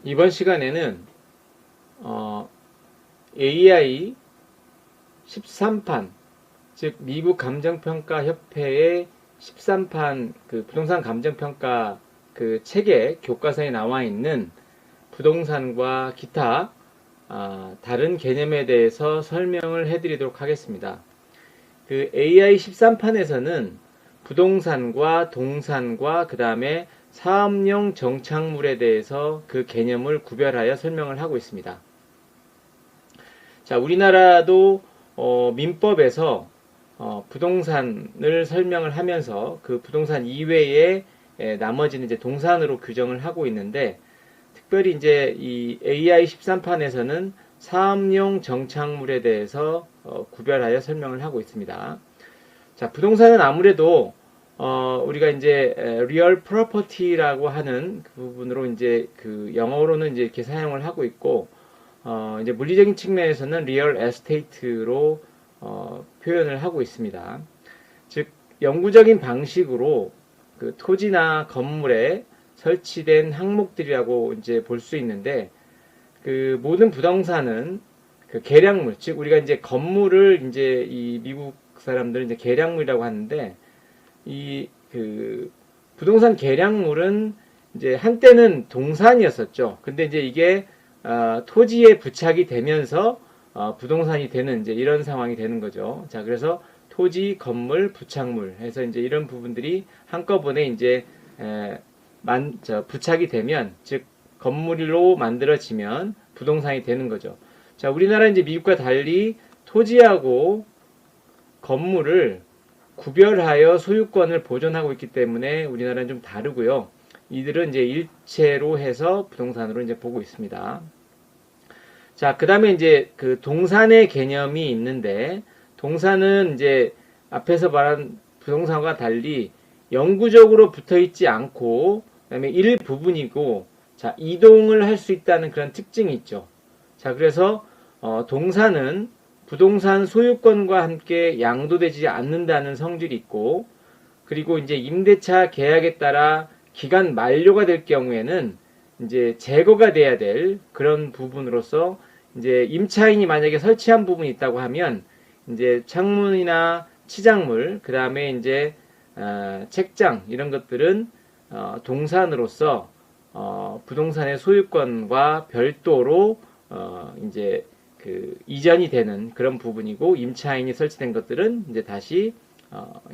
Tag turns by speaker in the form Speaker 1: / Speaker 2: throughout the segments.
Speaker 1: 이번 시간에는 AI 13판, 즉 미국 감정평가 협회의 13판 그 부동산 감정평가 그 책의 교과서에 나와 있는 부동산과 기타 다른 개념에 대해서 설명을 해드리도록 하겠습니다. 그 AI 13판에서는 부동산과 동산과 그 다음에 사업용 정착물에 대해서 그 개념을 구별하여 설명을 하고 있습니다. 자, 우리나라도 민법에서 부동산을 설명을 하면서 그 부동산 이외에 나머지는 이제 동산으로 규정을 하고 있는데, 특별히 이제 이 AI 13판에서는 사업용 정착물에 대해서 구별하여 설명을 하고 있습니다. 자, 부동산은 아무래도 우리가 이제 real property라고 하는 그 부분으로 이제 그 영어로는 이제 이렇게 사용을 하고 있고, 이제 물리적인 측면에서는 real estate로 표현을 하고 있습니다. 즉, 영구적인 방식으로 그 토지나 건물에 설치된 항목들이라고 이제 볼 수 있는데, 그 모든 부동산은 그 계량물, 즉 우리가 이제 건물을 이제 이 미국 사람들은 이제 계량물이라고 하는데, 이 그 부동산 계량물은 이제 한때는 동산이었었죠. 근데 이제 이게 토지에 부착이 되면서 부동산이 되는 이제 이런 상황이 되는 거죠. 자, 그래서 토지, 건물, 부착물 해서 이제 이런 부분들이 한꺼번에 이제 부착이 되면, 즉 건물로 만들어지면 부동산이 되는 거죠. 자, 우리나라 이제 미국과 달리 토지하고 건물을 구별하여 소유권을 보존하고 있기 때문에 우리나라는 좀 다르고요. 이들은 이제 일체로 해서 부동산으로 이제 보고 있습니다. 자, 그 다음에 이제 그 동산의 개념이 있는데, 동산은 이제 앞에서 말한 부동산과 달리 영구적으로 붙어 있지 않고, 그 다음에 일부분이고, 자, 이동을 할 수 있다는 그런 특징이 있죠. 자, 그래서 동산은 부동산 소유권과 함께 양도되지 않는다는 성질이 있고, 그리고 이제 임대차 계약에 따라 기간 만료가 될 경우에는 이제 제거가 돼야 될 그런 부분으로서, 이제 임차인이 만약에 설치한 부분이 있다고 하면 이제 창문이나 치장물, 그 다음에 이제 책장 이런 것들은 동산으로서 부동산의 소유권과 별도로 이제 그 이전이 되는 그런 부분이고, 임차인이 설치된 것들은 이제 다시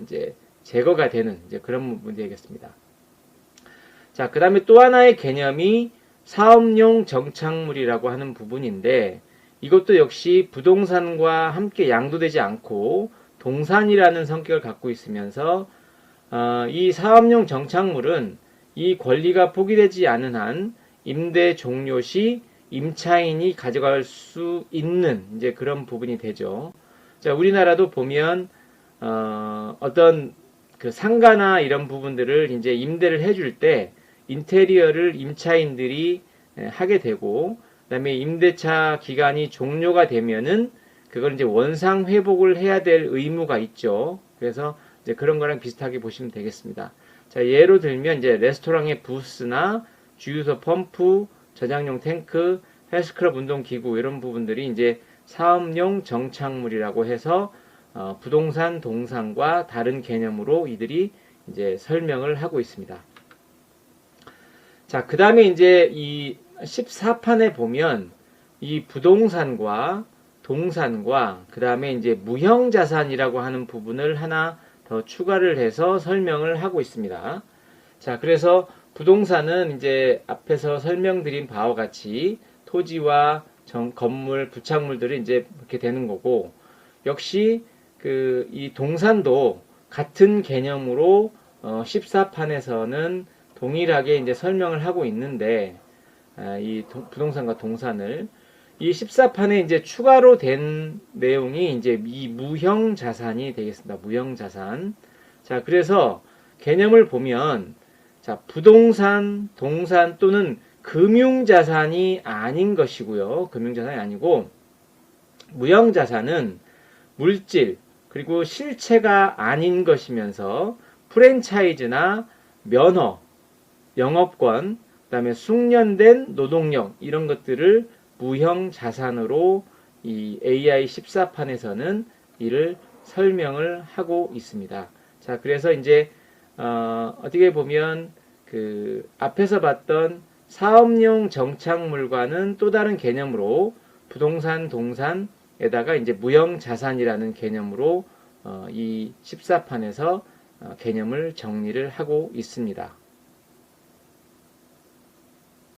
Speaker 1: 이제 제거가 되는 이제 그런 부분이 되겠습니다. 자, 그 다음에 또 하나의 개념이 사업용 정착물이라고 하는 부분인데, 이것도 역시 부동산과 함께 양도되지 않고 동산이라는 성격을 갖고 있으면서 이 사업용 정착물은 이 권리가 포기되지 않은 한 임대 종료 시 임차인이 가져갈 수 있는 이제 그런 부분이 되죠. 자, 우리나라도 보면 어떤 그 상가나 이런 부분들을 이제 임대를 해줄 때 인테리어를 임차인들이 하게 되고, 그다음에 임대차 기간이 종료가 되면은 그걸 이제 원상 회복을 해야 될 의무가 있죠. 그래서 이제 그런 거랑 비슷하게 보시면 되겠습니다. 자, 예로 들면 이제 레스토랑의 부스나 주유소 펌프, 저장용 탱크, 헬스클럽 운동기구 이런 부분들이 이제 사업용 정착물이라고 해서 부동산 동산과 다른 개념으로 이들이 이제 설명을 하고 있습니다. 자, 그 다음에 이제 이 14판에 보면 이 부동산과 동산과 그 다음에 이제 무형자산이라고 하는 부분을 하나 더 추가를 해서 설명을 하고 있습니다. 자, 그래서 부동산은 이제 앞에서 설명드린 바와 같이 토지와 건물, 부착물들이 이제 이렇게 되는 거고, 역시 그 이 동산도 같은 개념으로 14판에서는 동일하게 이제 설명을 하고 있는데, 이 부동산과 동산을 이 14판에 이제 추가로 된 내용이 이제 이 무형 자산이 되겠습니다. 무형 자산. 자, 그래서 개념을 보면, 자, 부동산, 동산 또는 금융자산이 아닌 것이고요. 금융자산이 아니고, 무형자산은 물질, 그리고 실체가 아닌 것이면서 프랜차이즈나 면허, 영업권, 그다음에 숙련된 노동력 이런 것들을 무형 자산으로 이 AI 14판에서는 이를 설명을 하고 있습니다. 자, 그래서 이제 어떻게 보면 그 앞에서 봤던 사업용 정착물과는 또 다른 개념으로 부동산 동산에다가 이제 무형 자산이라는 개념으로 이 14판에서 개념을 정리를 하고 있습니다.